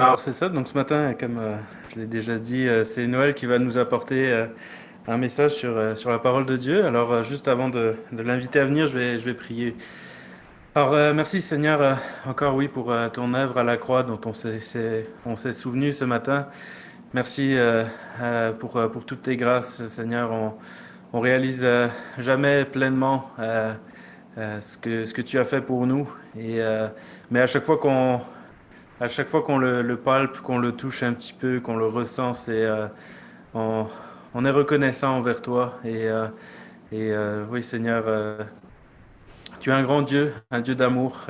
Alors c'est ça, donc ce matin, comme je l'ai déjà dit, c'est Noël qui va nous apporter un message sur la parole de Dieu. Alors juste avant de l'inviter à venir, je vais prier. Alors merci Seigneur, encore oui pour ton œuvre à la croix dont on s'est souvenu ce matin. Merci pour toutes tes grâces Seigneur. On réalise jamais pleinement ce que tu as fait pour nous. Mais à chaque fois qu'on le palpe, qu'on le touche un petit peu, qu'on le ressent, on, on est reconnaissant envers toi. Oui, Seigneur, tu es un grand Dieu, un Dieu d'amour.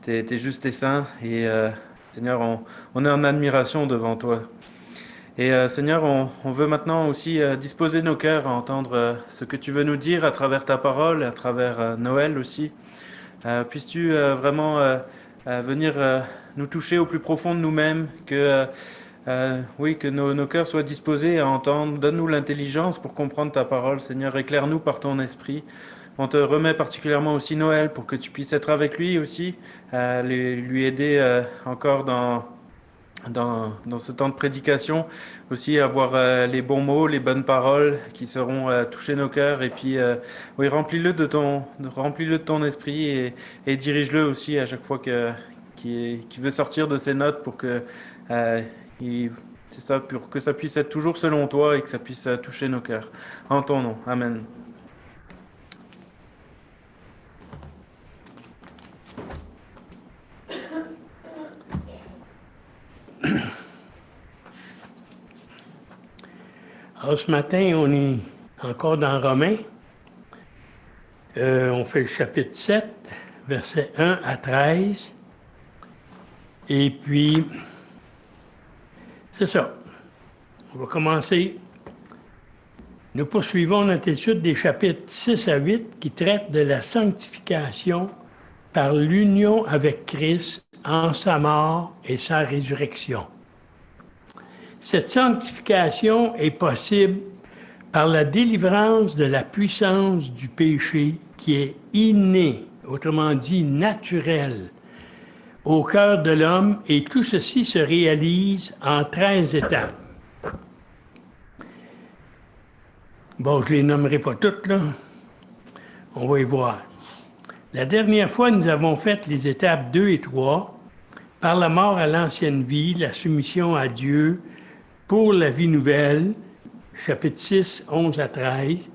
T'es juste et saint. Seigneur, on est en admiration devant toi. Seigneur, on veut maintenant aussi disposer nos cœurs à entendre ce que tu veux nous dire à travers ta parole, à travers Noël aussi. Puisses-tu vraiment venir nous toucher au plus profond de nous-mêmes, oui, que nos cœurs soient disposés à entendre. Donne-nous l'intelligence pour comprendre ta parole, Seigneur. Éclaire-nous par ton esprit. On te remet particulièrement aussi Noël pour que tu puisses être avec lui aussi, lui aider encore dans ce temps de prédication, aussi avoir les bons mots, les bonnes paroles qui seront toucher nos cœurs. Oui, remplis-le de ton esprit et dirige-le aussi à chaque fois qui veut sortir de ses notes pour que euh, il- c'est ça, pour que ça puisse être toujours selon toi et que ça puisse toucher nos cœurs. En ton nom. Amen. Alors, ce matin, on est encore dans Romains. On fait le chapitre 7, versets 1 à 13. Et puis, c'est ça. On va commencer. Nous poursuivons notre étude des chapitres 6 à 8 qui traitent de la sanctification par l'union avec Christ en sa mort et sa résurrection. Cette sanctification est possible par la délivrance de la puissance du péché qui est inné, autrement dit naturel, au cœur de l'homme, et tout ceci se réalise en 13 étapes. Bon, je ne les nommerai pas toutes, là. On va y voir. La dernière fois, nous avons fait les étapes 2 et 3, par la mort à l'ancienne vie, la soumission à Dieu, pour la vie nouvelle, chapitre 6, 11 à 13,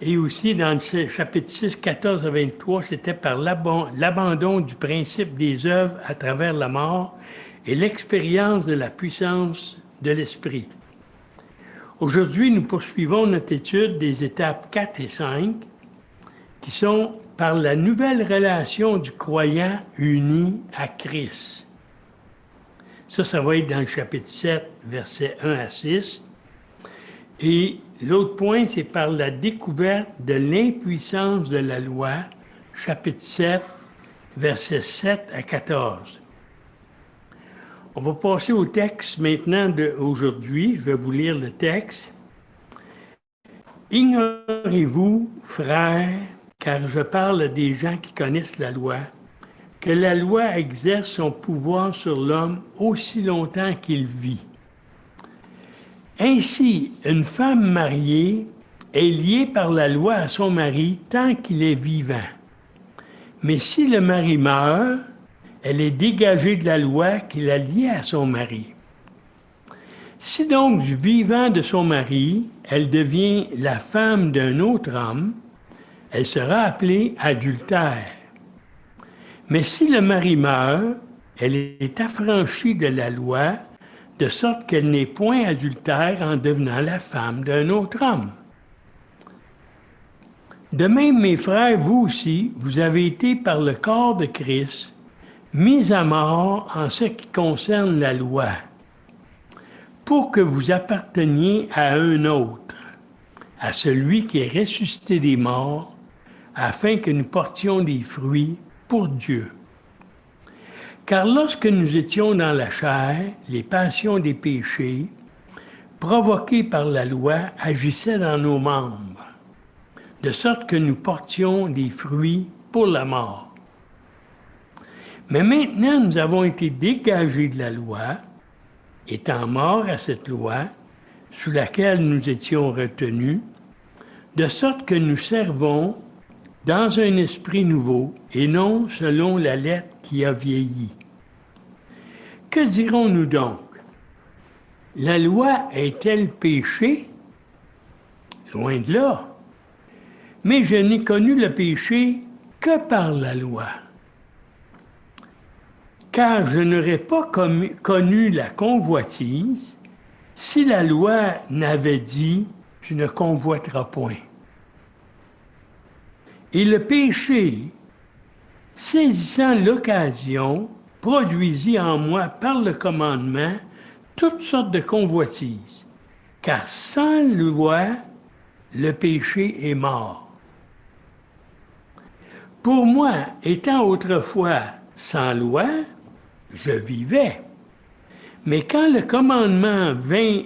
et aussi dans le chapitre 6, 14 à 23, c'était par l'abandon du principe des œuvres à travers la mort et l'expérience de la puissance de l'Esprit. Aujourd'hui, nous poursuivons notre étude des étapes 4 et 5, qui sont par la nouvelle relation du croyant uni à Christ. Ça va être dans le chapitre 7, versets 1 à 6. Et l'autre point, c'est par la découverte de l'impuissance de la loi, chapitre 7, versets 7 à 14. On va passer au texte maintenant d'aujourd'hui. Je vais vous lire le texte. Ignorez-vous, frères, car je parle des gens qui connaissent la loi, que la loi exerce son pouvoir sur l'homme aussi longtemps qu'il vit. Ainsi, une femme mariée est liée par la loi à son mari tant qu'il est vivant. Mais si le mari meurt, elle est dégagée de la loi qui l'a liée à son mari. Si donc du vivant de son mari, elle devient la femme d'un autre homme, elle sera appelée adultère. Mais si le mari meurt, elle est affranchie de la loi, de sorte qu'elle n'est point adultère en devenant la femme d'un autre homme. De même, mes frères, vous aussi, vous avez été par le corps de Christ mis à mort en ce qui concerne la loi, pour que vous apparteniez à un autre, à celui qui est ressuscité des morts, afin que nous portions des fruits pour Dieu. Car lorsque nous étions dans la chair, les passions des péchés, provoquées par la loi, agissaient dans nos membres, de sorte que nous portions des fruits pour la mort. Mais maintenant, nous avons été dégagés de la loi, étant morts à cette loi, sous laquelle nous étions retenus, de sorte que nous servons dans un esprit nouveau et non selon la lettre qui a vieilli. Que dirons-nous donc? La loi est-elle péché? Loin de là. Mais je n'ai connu le péché que par la loi. Car je n'aurais pas connu la convoitise si la loi n'avait dit « tu ne convoiteras point ». Et le péché, saisissant l'occasion, produisit en moi par le commandement toutes sortes de convoitises, car sans loi, le péché est mort. Pour moi, étant autrefois sans loi, je vivais. Mais quand le commandement vint,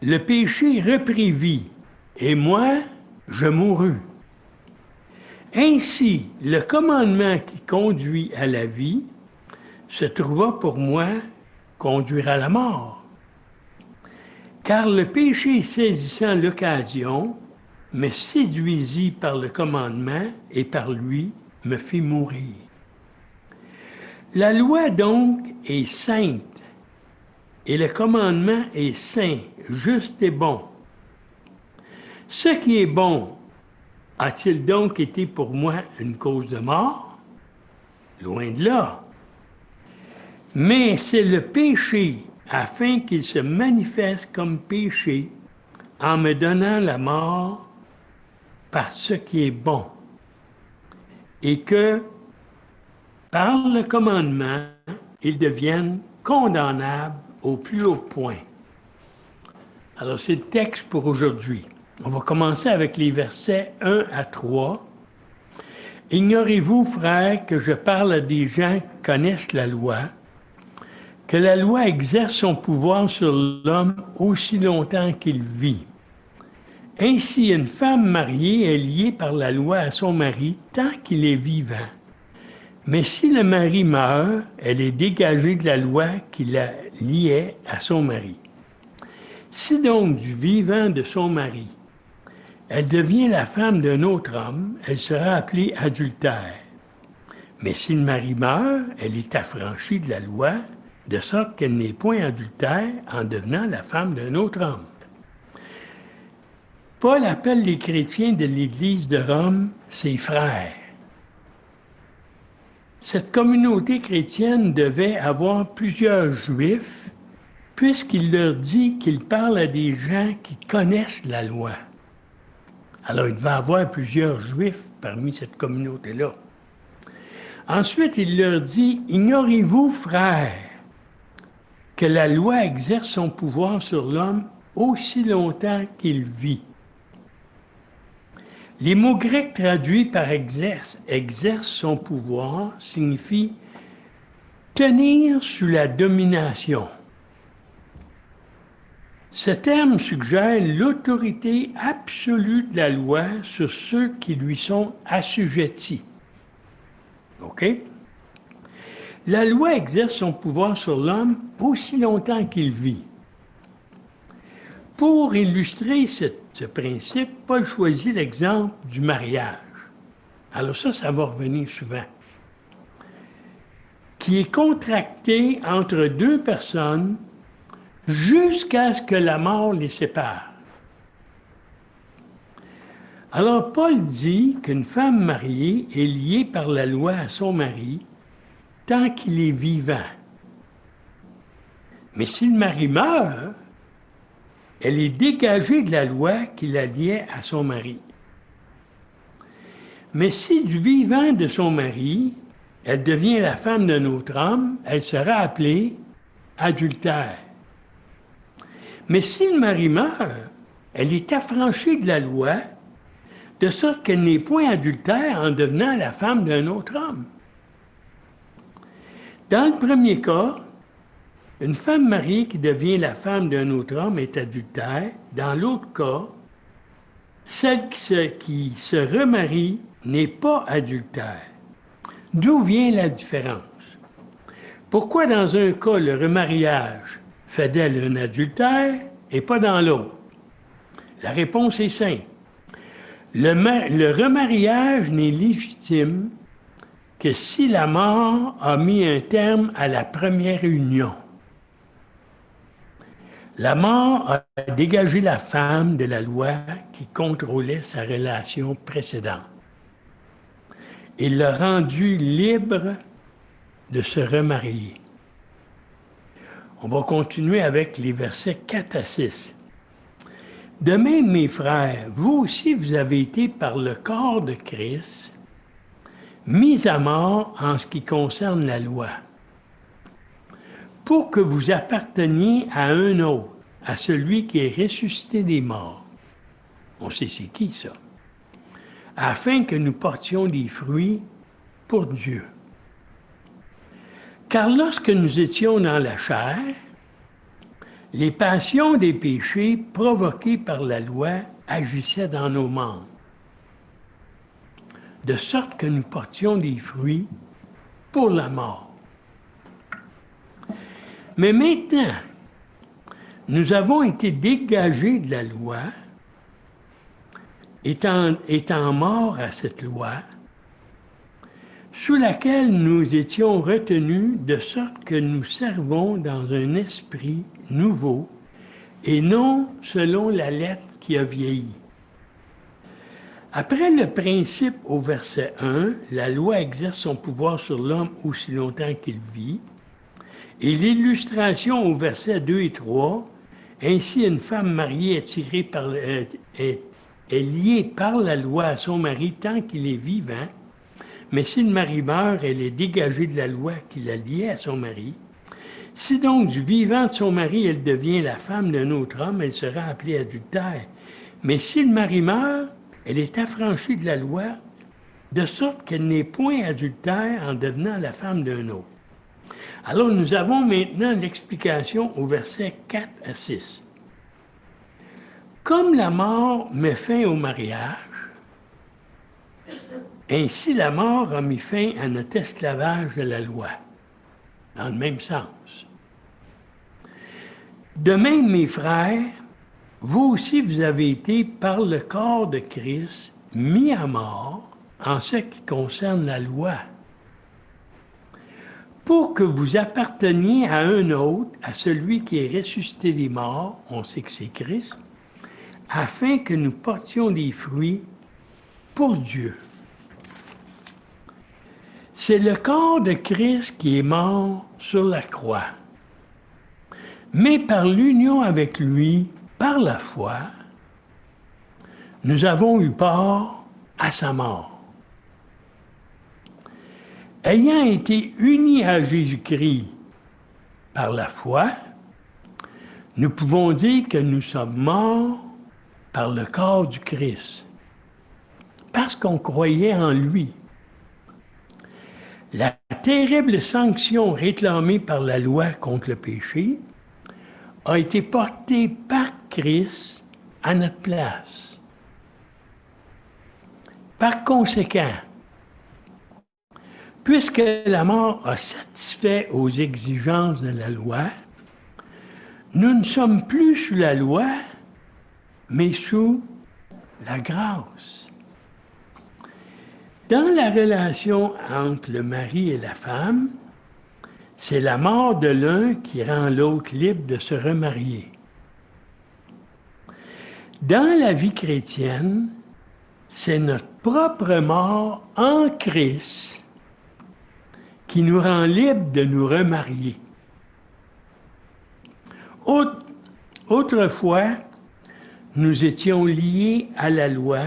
le péché reprit vie, et moi, je mourus. Ainsi, le commandement qui conduit à la vie se trouva pour moi conduire à la mort. Car le péché saisissant l'occasion me séduisit par le commandement et par lui me fit mourir. La loi donc est sainte et le commandement est saint, juste et bon. Ce qui est bon a-t-il donc été pour moi une cause de mort? Loin de là. Mais c'est le péché afin qu'il se manifeste comme péché en me donnant la mort par ce qui est bon. Et que, par le commandement, ils deviennent condamnables au plus haut point. Alors, c'est le texte pour aujourd'hui. On va commencer avec les versets 1 à 3. « Ignorez-vous, frères, que je parle à des gens qui connaissent la loi, que la loi exerce son pouvoir sur l'homme aussi longtemps qu'il vit. Ainsi, une femme mariée est liée par la loi à son mari tant qu'il est vivant. Mais si le mari meurt, elle est dégagée de la loi qui la liait à son mari. Si donc du vivant de son mari, elle devient la femme d'un autre homme, elle sera appelée adultère. Mais si le mari meurt, elle est affranchie de la loi, de sorte qu'elle n'est point adultère en devenant la femme d'un autre homme. » Paul appelle les chrétiens de l'Église de Rome ses frères. Cette communauté chrétienne devait avoir plusieurs juifs, puisqu'il leur dit qu'il parle à des gens qui connaissent la loi. Alors, il devait y avoir plusieurs juifs parmi cette communauté-là. Ensuite, il leur dit, « Ignorez-vous, frères, que la loi exerce son pouvoir sur l'homme aussi longtemps qu'il vit. » Les mots grecs traduits par exerce son pouvoir signifient tenir sous la domination. Ce terme suggère l'autorité absolue de la loi sur ceux qui lui sont assujettis. OK? La loi exerce son pouvoir sur l'homme aussi longtemps qu'il vit. Pour illustrer ce principe, Paul choisit l'exemple du mariage. Alors ça va revenir souvent. Qui est contracté entre deux personnes jusqu'à ce que la mort les sépare. Alors Paul dit qu'une femme mariée est liée par la loi à son mari tant qu'il est vivant. Mais si le mari meurt, elle est dégagée de la loi qui la liait à son mari. Mais si du vivant de son mari, elle devient la femme d'un autre homme, elle sera appelée adultère. Mais si le mari meurt, elle est affranchie de la loi, de sorte qu'elle n'est point adultère en devenant la femme d'un autre homme. Dans le premier cas, une femme mariée qui devient la femme d'un autre homme est adultère. Dans l'autre cas, celle qui se remarie n'est pas adultère. D'où vient la différence? Pourquoi dans un cas, le remariage fait d'elle un adultère et pas dans l'autre? La réponse est simple. Le remariage n'est légitime que si la mort a mis un terme à la première union. La mort a dégagé la femme de la loi qui contrôlait sa relation précédente. Il l'a rendue libre de se remarier. On va continuer avec les versets 4 à 6. De même, mes frères, vous aussi, vous avez été par le corps de Christ mis à mort en ce qui concerne la loi, pour que vous apparteniez à un autre, à celui qui est ressuscité des morts. On sait c'est qui ça? Afin que nous portions des fruits pour Dieu. Car lorsque nous étions dans la chair, les passions des péchés provoqués par la loi agissaient dans nos membres, de sorte que nous portions des fruits pour la mort. Mais maintenant, nous avons été dégagés de la loi, étant morts à cette loi, sous laquelle nous étions retenus, de sorte que nous servons dans un esprit nouveau et non selon la lettre qui a vieilli. Après le principe au verset 1, la loi exerce son pouvoir sur l'homme aussi longtemps qu'il vit, et l'illustration au verset 2 et 3, ainsi une femme mariée est liée par la loi à son mari tant qu'il est vivant, mais si le mari meurt, elle est dégagée de la loi qui l'a liée à son mari. Si donc du vivant de son mari, elle devient la femme d'un autre homme, elle sera appelée adultère. Mais si le mari meurt, elle est affranchie de la loi, de sorte qu'elle n'est point adultère en devenant la femme d'un autre. Alors nous avons maintenant l'explication au verset 4 à 6. Comme la mort met fin au mariage, ainsi la mort a mis fin à notre esclavage de la loi, dans le même sens. De même, mes frères, vous aussi vous avez été par le corps de Christ mis à mort en ce qui concerne la loi, pour que vous apparteniez à un autre, à celui qui est ressuscité des morts, on sait que c'est Christ, afin que nous portions des fruits pour Dieu. C'est le corps de Christ qui est mort sur la croix. Mais par l'union avec lui, par la foi, nous avons eu part à sa mort. Ayant été unis à Jésus-Christ par la foi, nous pouvons dire que nous sommes morts par le corps du Christ, parce qu'on croyait en lui. La terrible sanction réclamée par la loi contre le péché a été portée par Christ à notre place. Par conséquent, puisque la mort a satisfait aux exigences de la loi, nous ne sommes plus sous la loi, mais sous la grâce. Dans la relation entre le mari et la femme, c'est la mort de l'un qui rend l'autre libre de se remarier. Dans la vie chrétienne, c'est notre propre mort en Christ qui nous rend libres de nous remarier. Autrefois, nous étions liés à la loi.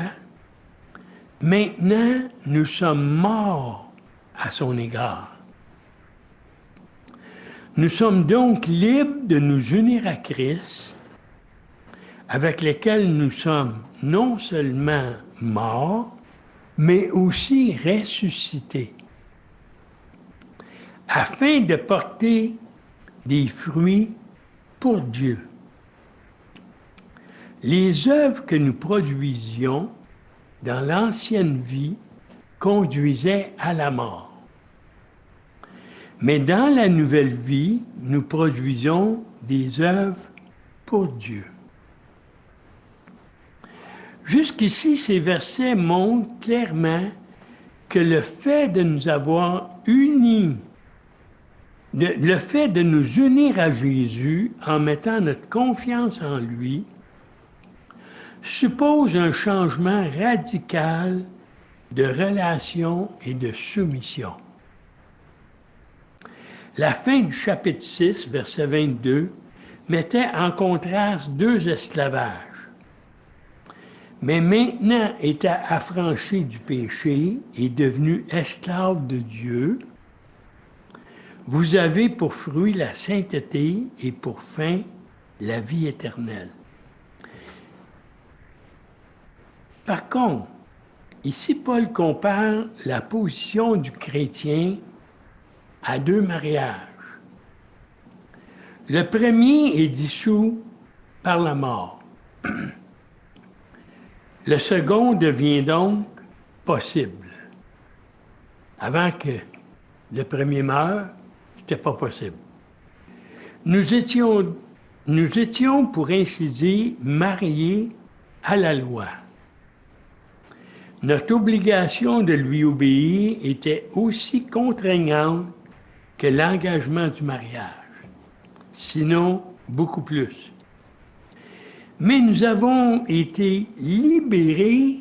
Maintenant, nous sommes morts à son égard. Nous sommes donc libres de nous unir à Christ, avec lequel nous sommes non seulement morts, mais aussi ressuscités, afin de porter des fruits pour Dieu. Les œuvres que nous produisions dans l'ancienne vie conduisaient à la mort. Mais dans la nouvelle vie, nous produisons des œuvres pour Dieu. Jusqu'ici, ces versets montrent clairement que le fait de nous avoir unis, le fait de nous unir à Jésus en mettant notre confiance en lui, suppose un changement radical de relation et de soumission. La fin du chapitre 6, verset 22, mettait en contraste deux esclavages. Mais maintenant étant affranchi du péché et devenu esclave de Dieu, vous avez pour fruit la sainteté et pour fin la vie éternelle. Par contre, ici Paul compare la position du chrétien à deux mariages. Le premier est dissous par la mort. Le second devient donc possible. Avant que le premier meure, ce n'était pas possible. Nous étions, pour ainsi dire, mariés à la loi. Notre obligation de lui obéir était aussi contraignante que l'engagement du mariage, sinon beaucoup plus. Mais nous avons été libérés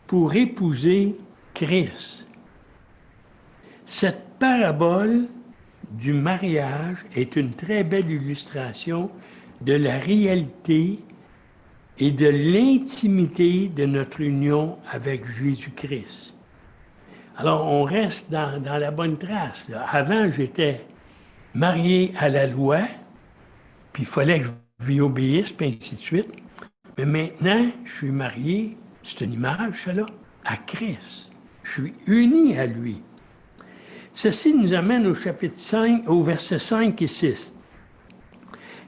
pour épouser Christ. Cette parabole du mariage est une très belle illustration de la réalité et de l'intimité de notre union avec Jésus-Christ. Alors, on reste dans la bonne trace, là. Avant, j'étais marié à la loi, puis il fallait que je lui obéisse, puis ainsi de suite. Mais maintenant, je suis marié, c'est une image, ça là, à Christ. Je suis uni à lui. Ceci nous amène au chapitre 5, au verset 5 et 6.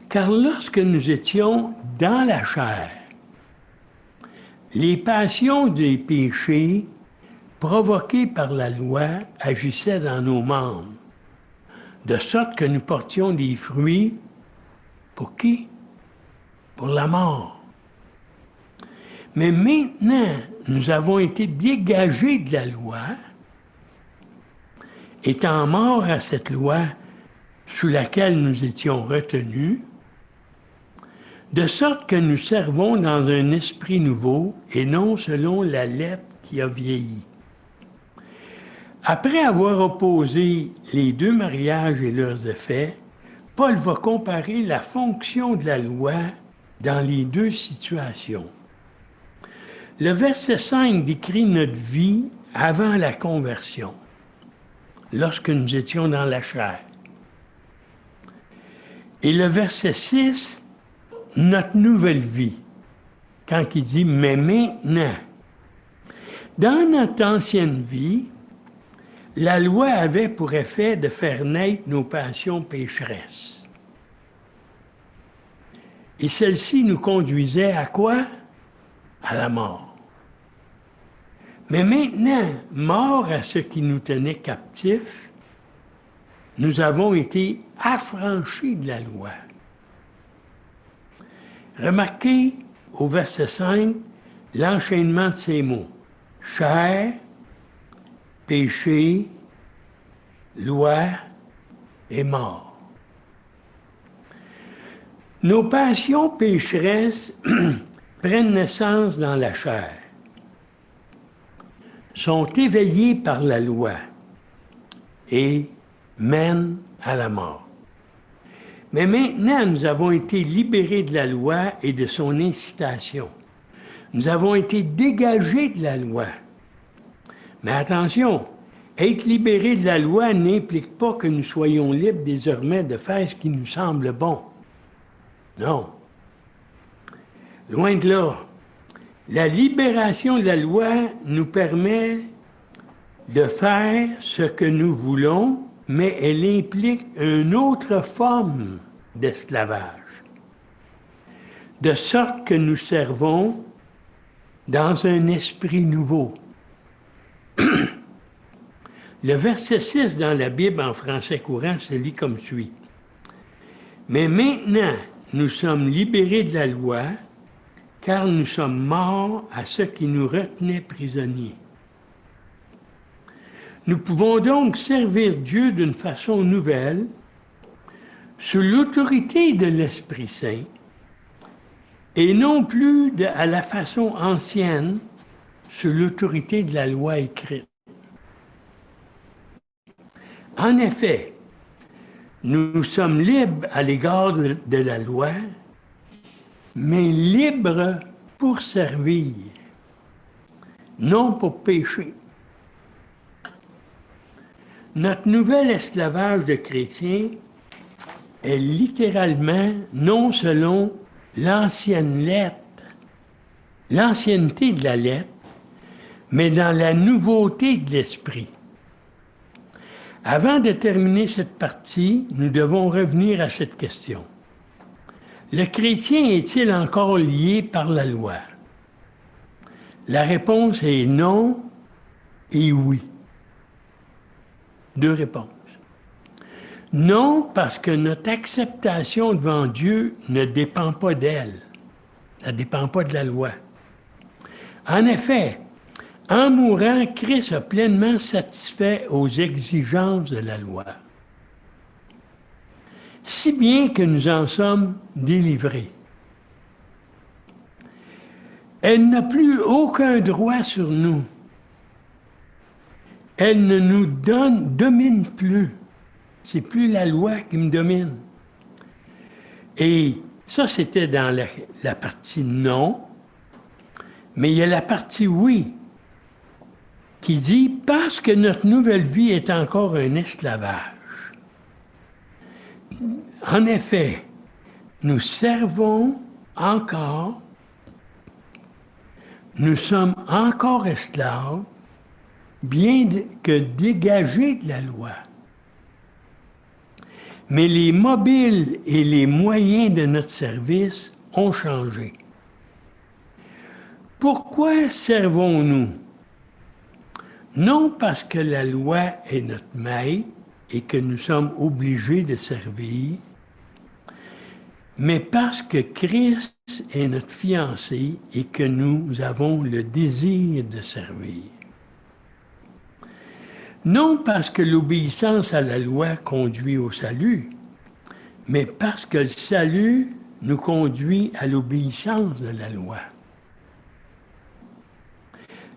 Car lorsque nous étions dans la chair, les passions des péchés provoquées par la loi agissaient dans nos membres, de sorte que nous portions des fruits. Pour qui? Pour la mort. Mais maintenant, nous avons été dégagés de la loi, étant morts à cette loi sous laquelle nous étions retenus, de sorte que nous servons dans un esprit nouveau et non selon la lettre qui a vieilli. Après avoir opposé les deux mariages et leurs effets, Paul va comparer la fonction de la loi dans les deux situations. Le verset 5 décrit notre vie avant la conversion, lorsque nous étions dans la chair. Et le verset 6, notre nouvelle vie, quand il dit « mais maintenant ». Dans notre ancienne vie, la loi avait pour effet de faire naître nos passions pécheresses. Et celle-ci nous conduisait à quoi? À la mort. Mais maintenant, morts à ce qui nous tenait captifs, nous avons été affranchis de la loi. Remarquez au verset 5 l'enchaînement de ces mots. Chair, péché, loi et mort. Nos passions pécheresses prennent naissance dans la chair, sont éveillées par la loi et mènent à la mort. Mais maintenant, nous avons été libérés de la loi et de son incitation. Nous avons été dégagés de la loi. Mais attention, être libérés de la loi n'implique pas que nous soyons libres désormais de faire ce qui nous semble bon. Non. Loin de là. La libération de la loi nous permet de faire ce que nous voulons, mais elle implique une autre forme d'esclavage. De sorte que nous servons dans un esprit nouveau. Le verset 6 dans la Bible en français courant se lit comme suit. Mais maintenant, nous sommes libérés de la loi, car nous sommes morts à ce qui nous retenait prisonniers. Nous pouvons donc servir Dieu d'une façon nouvelle, sous l'autorité de l'Esprit Saint, et non plus à la façon ancienne, sous l'autorité de la loi écrite. En effet, nous sommes libres à l'égard de la loi, mais libres pour servir, non pour pécher. Notre nouvel esclavage de chrétiens est littéralement non selon l'ancienne lettre, l'ancienneté de la lettre, mais dans la nouveauté de l'esprit. Avant de terminer cette partie, nous devons revenir à cette question. Le chrétien est-il encore lié par la loi? La réponse est non et oui. Deux réponses. Non, parce que notre acceptation devant Dieu ne dépend pas d'elle. Ça ne dépend pas de la loi. En effet, en mourant, Christ a pleinement satisfait aux exigences de la loi. Si bien que nous en sommes délivrés. Elle n'a plus aucun droit sur nous. Elle ne nous domine plus. C'est plus la loi qui me domine. Et ça, c'était dans la partie non, mais il y a la partie oui, qui dit « Parce que notre nouvelle vie est encore un esclavage. » En effet, nous servons encore, nous sommes encore esclaves, bien que dégagés de la loi. Mais les mobiles et les moyens de notre service ont changé. Pourquoi servons-nous? Non parce que la loi est notre maître et que nous sommes obligés de servir, mais parce que Christ est notre fiancé et que nous avons le désir de servir. Non parce que l'obéissance à la loi conduit au salut, mais parce que le salut nous conduit à l'obéissance de la loi.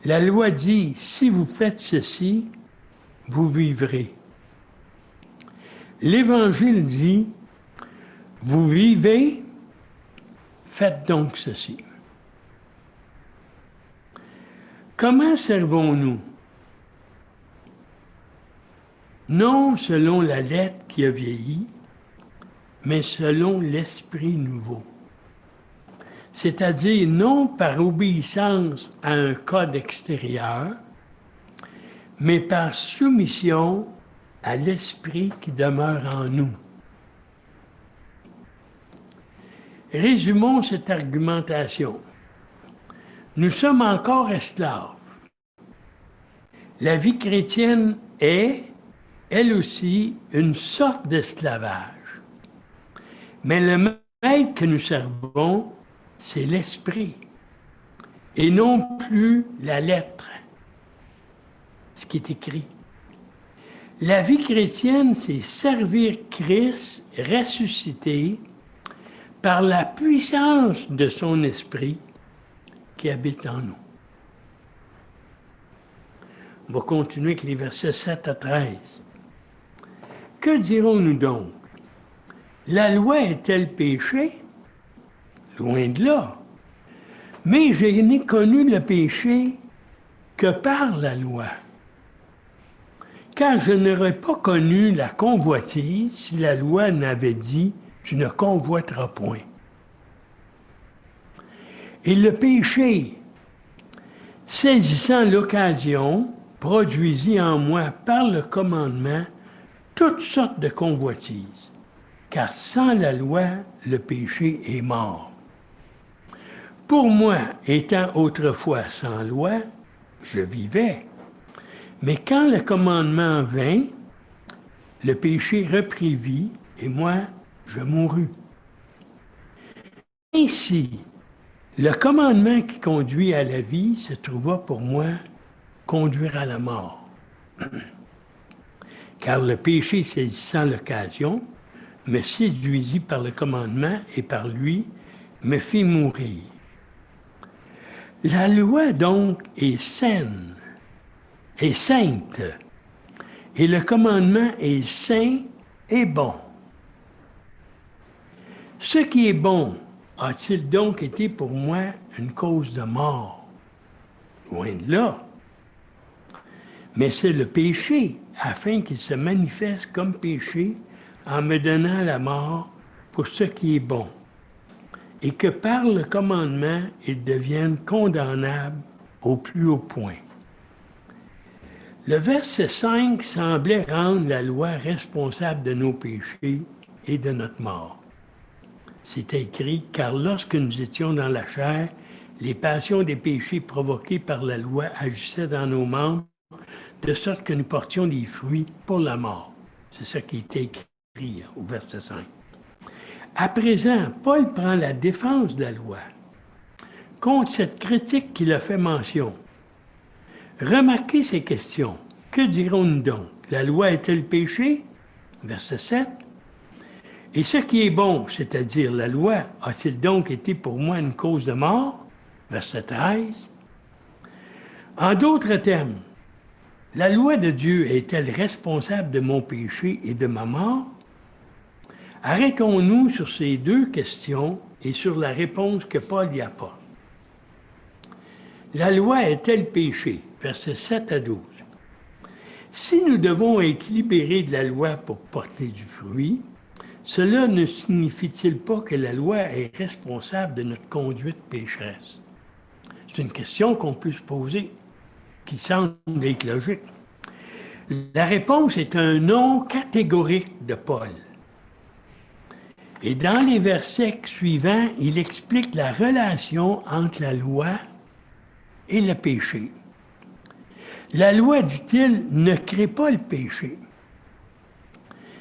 La loi dit, si vous faites ceci, vous vivrez. L'Évangile dit, vous vivez, faites donc ceci. Comment servons-nous? Non selon la lettre qui a vieilli, mais selon l'esprit nouveau. C'est-à-dire non par obéissance à un code extérieur, mais par soumission à l'esprit qui demeure en nous. Résumons cette argumentation. Nous sommes encore esclaves. La vie chrétienne est, elle aussi, une sorte d'esclavage. Mais le maître que nous servons, c'est l'esprit, et non plus la lettre, ce qui est écrit. La vie chrétienne, c'est servir Christ ressuscité par la puissance de son esprit qui habite en nous. On va continuer avec les versets 7 à 13. Que dirons-nous donc? La loi est-elle péché? Loin de là. Mais je n'ai connu le péché que par la loi. Car je n'aurais pas connu la convoitise si la loi n'avait dit « tu ne convoiteras point ». Et le péché, saisissant l'occasion, produisit en moi par le commandement toutes sortes de convoitises. Car sans la loi, le péché est mort. Pour moi, étant autrefois sans loi, je vivais. Mais quand le commandement vint, le péché reprit vie, et moi, je mourus. Ainsi, le commandement qui conduit à la vie se trouva pour moi conduire à la mort. Car le péché, saisissant l'occasion, me séduisit par le commandement et par lui me fit mourir. La loi, donc, est saine, est sainte, et le commandement est saint et bon. Ce qui est bon a-t-il donc été pour moi une cause de mort? Loin de là. Mais c'est le péché, afin qu'il se manifeste comme péché en me donnant la mort pour ce qui est bon, et que par le commandement, il devienne condamnable au plus haut point. Le verset 5 semblait rendre la loi responsable de nos péchés et de notre mort. C'était écrit, car lorsque nous étions dans la chair, les passions des péchés provoqués par la loi agissaient dans nos membres, de sorte que nous portions des fruits pour la mort. C'est ça qui était écrit au verset 5. À présent, Paul prend la défense de la loi contre cette critique qu'il a fait mention. Remarquez ces questions. Que dirons-nous donc? La loi est-elle péché? Verset 7. Et ce qui est bon, c'est-à-dire la loi, a-t-il donc été pour moi une cause de mort? Verset 13. En d'autres termes, la loi de Dieu est-elle responsable de mon péché et de ma mort? Arrêtons-nous sur ces deux questions et sur la réponse que Paul y apporte. La loi est-elle péché? Versets 7 à 12. Si nous devons être libérés de la loi pour porter du fruit, cela ne signifie-t-il pas que la loi est responsable de notre conduite pécheresse? C'est une question qu'on peut se poser, qui semble être logique. La réponse est un non catégorique de Paul. Et dans les versets suivants, il explique la relation entre la loi et le péché. La loi, dit-il, ne crée pas le péché.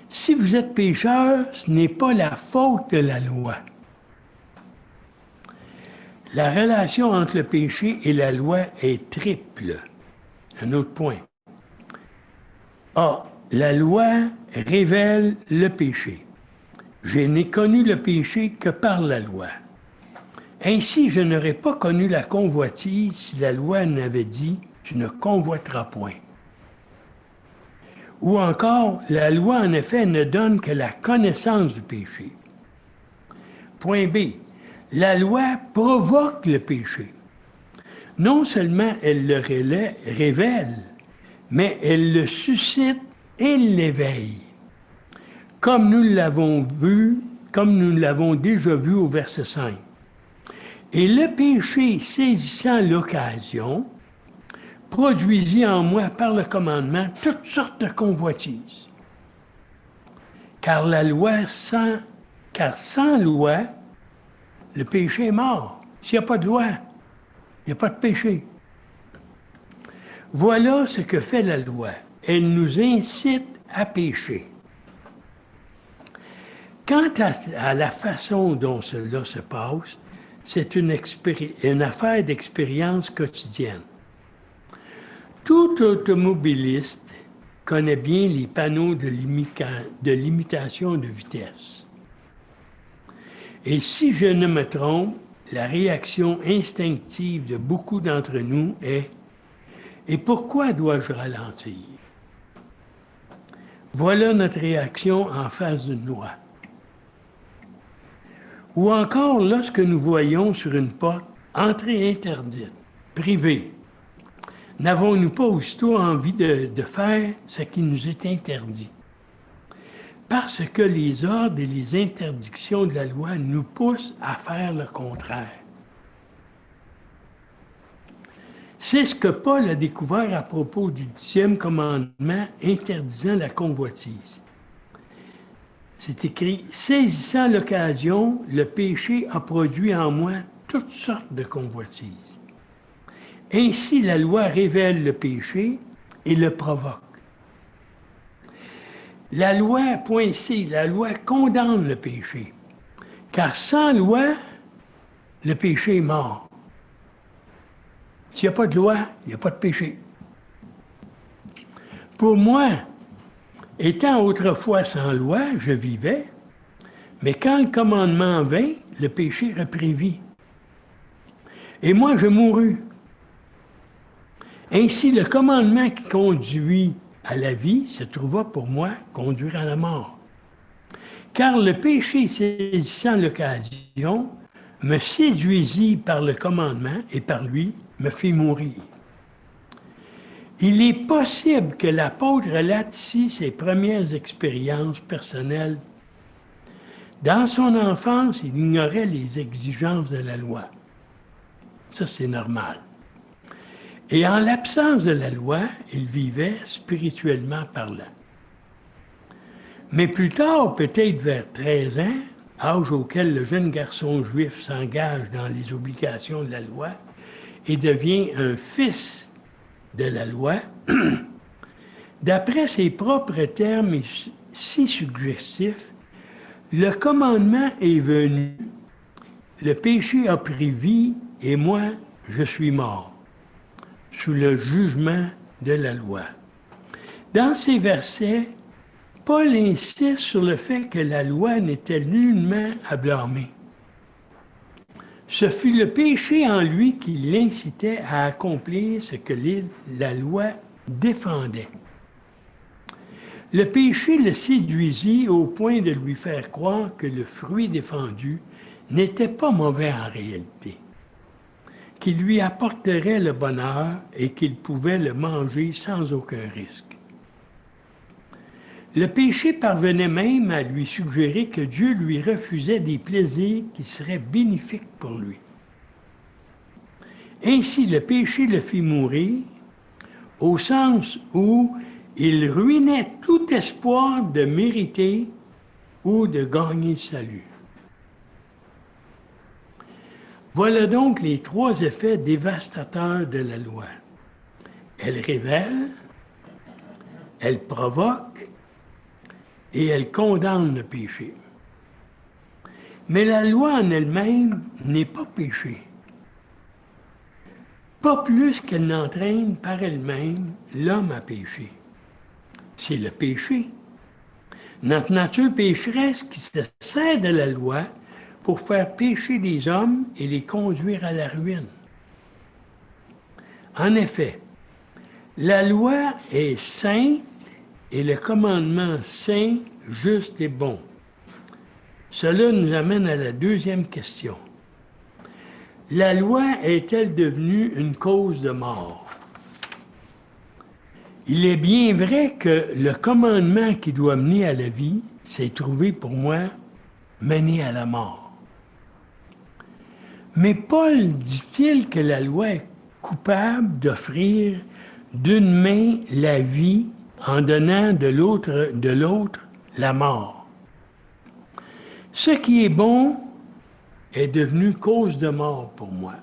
Si vous êtes pécheur, ce n'est pas la faute de la loi. La relation entre le péché et la loi est triple. Un autre point. A. La loi révèle le péché. Je n'ai connu le péché que par la loi. Ainsi, je n'aurais pas connu la convoitise si la loi n'avait dit « tu ne convoiteras point ». Ou encore, la loi, en effet, ne donne que la connaissance du péché. Point B. La loi provoque le péché. Non seulement elle le révèle, mais elle le suscite et l'éveille. Comme nous l'avons déjà vu au verset 5. Et le péché, saisissant l'occasion, produisit en moi par le commandement toutes sortes de convoitises. Car sans loi, le péché est mort. S'il n'y a pas de loi, il n'y a pas de péché. Voilà ce que fait la loi. Elle nous incite à pécher. Quant à la façon dont cela se passe, c'est une affaire d'expérience quotidienne. Tout automobiliste connaît bien les panneaux de limitation de vitesse. Et si je ne me trompe, la réaction instinctive de beaucoup d'entre nous est « Et pourquoi dois-je ralentir ?» Voilà notre réaction en face d'une loi. Ou encore lorsque nous voyons sur une porte « Entrée interdite, privée », n'avons-nous pas aussitôt envie de faire ce qui nous est interdit? Parce que les ordres et les interdictions de la loi nous poussent à faire le contraire. C'est ce que Paul a découvert à propos du 10e commandement interdisant la convoitise. C'est écrit « Saisissant l'occasion, le péché a produit en moi toutes sortes de convoitises. Ainsi, la loi révèle le péché, et le provoque. La loi, point C, la loi condamne le péché. Car sans loi, le péché est mort. S'il n'y a pas de loi, il n'y a pas de péché. Pour moi, étant autrefois sans loi, je vivais, mais quand le commandement vint, le péché reprit vie. Et moi, je mourus. Ainsi, le commandement qui conduit à la vie se trouva pour moi conduire à la mort. Car le péché, saisissant l'occasion, me séduisit par le commandement et par lui me fit mourir. Il est possible que l'apôtre relate ici ses premières expériences personnelles. Dans son enfance, il ignorait les exigences de la loi. Ça, c'est normal. Et en l'absence de la loi, il vivait spirituellement parlant. Mais plus tard, peut-être vers 13 ans, âge auquel le jeune garçon juif s'engage dans les obligations de la loi et devient un fils de la loi, d'après ses propres termes si suggestifs, le commandement est venu, le péché a pris vie et moi, je suis mort, sous le jugement de la loi. Dans ces versets, Paul insiste sur le fait que la loi n'était nullement à blâmer. Ce fut le péché en lui qui l'incitait à accomplir ce que la loi défendait. Le péché le séduisit au point de lui faire croire que le fruit défendu n'était pas mauvais en réalité, qu'il lui apporterait le bonheur et qu'il pouvait le manger sans aucun risque. Le péché parvenait même à lui suggérer que Dieu lui refusait des plaisirs qui seraient bénéfiques pour lui. Ainsi, le péché le fit mourir, au sens où il ruinait tout espoir de mériter ou de gagner le salut. Voilà donc les trois effets dévastateurs de la loi. Elle révèle, elle provoque, et elle condamne le péché. Mais la loi en elle-même n'est pas péché. Pas plus qu'elle n'entraîne par elle-même l'homme à pécher. C'est le péché. Notre nature pécheresse qui se sert de la loi pour faire pécher les hommes et les conduire à la ruine. En effet, la loi est sainte et le commandement saint, juste et bon. Cela nous amène à la deuxième question. La loi est-elle devenue une cause de mort? Il est bien vrai que le commandement qui doit mener à la vie s'est trouvé pour moi mené à la mort. Mais Paul dit-il que la loi est coupable d'offrir d'une main la vie en donnant de l'autre la mort. Ce qui est bon est devenu cause de mort pour moi.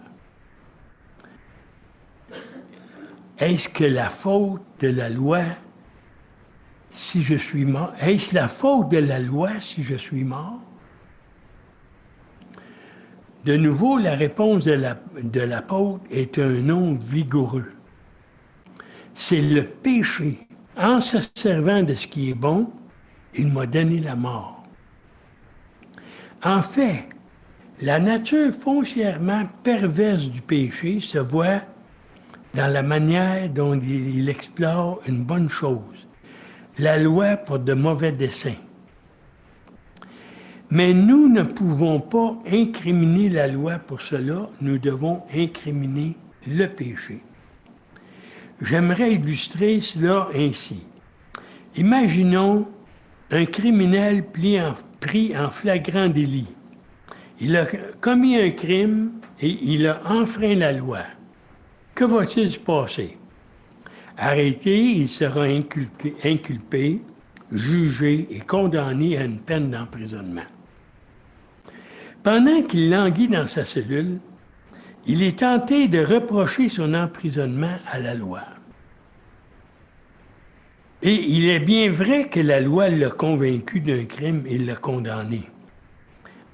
Est-ce que la faute de la loi si je suis mort? Est-ce la faute de la loi si je suis mort? De nouveau, la réponse de l'apôtre est un non vigoureux. C'est le péché. En se servant de ce qui est bon, il m'a donné la mort. En fait, la nature foncièrement perverse du péché se voit dans la manière dont il explore une bonne chose, la loi pour de mauvais desseins. Mais nous ne pouvons pas incriminer la loi pour cela, nous devons incriminer le péché. J'aimerais illustrer cela ainsi. Imaginons un criminel pris en flagrant délit. Il a commis un crime et il a enfreint la loi. Que va-t-il se passer? Arrêté, il sera inculpé, jugé et condamné à une peine d'emprisonnement. Pendant qu'il languit dans sa cellule, il est tenté de reprocher son emprisonnement à la loi. Et il est bien vrai que la loi l'a convaincu d'un crime et l'a condamné.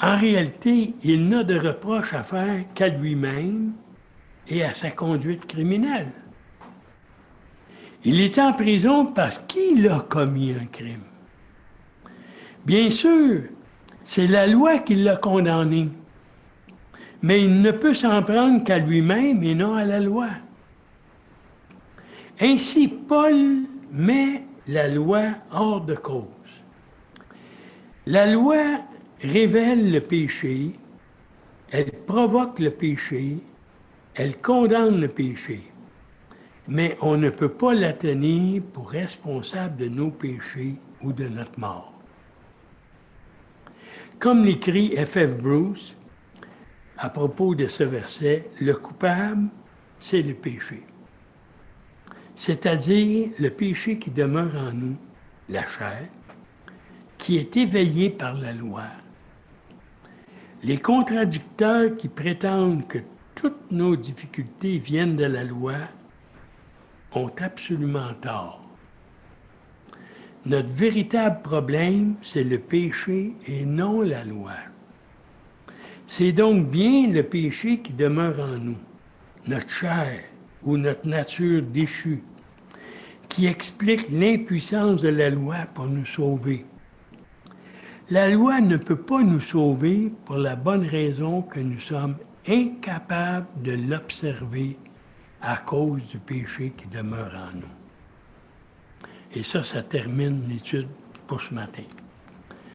En réalité, il n'a de reproche à faire qu'à lui-même et à sa conduite criminelle. Il est en prison parce qu'il a commis un crime. Bien sûr, c'est la loi qui l'a condamné, mais il ne peut s'en prendre qu'à lui-même et non à la loi. Ainsi, Paul met la loi hors de cause. La loi révèle le péché, elle provoque le péché, elle condamne le péché. Mais on ne peut pas la tenir pour responsable de nos péchés ou de notre mort. Comme l'écrit F.F. Bruce à propos de ce verset, le coupable, c'est le péché. C'est-à-dire le péché qui demeure en nous, la chair, qui est éveillée par la loi. Les contradicteurs qui prétendent que toutes nos difficultés viennent de la loi ont absolument tort. Notre véritable problème, c'est le péché et non la loi. C'est donc bien le péché qui demeure en nous, notre chair ou notre nature déchue, qui explique l'impuissance de la loi pour nous sauver. La loi ne peut pas nous sauver pour la bonne raison que nous sommes incapables de l'observer à cause du péché qui demeure en nous. Et ça termine l'étude pour ce matin.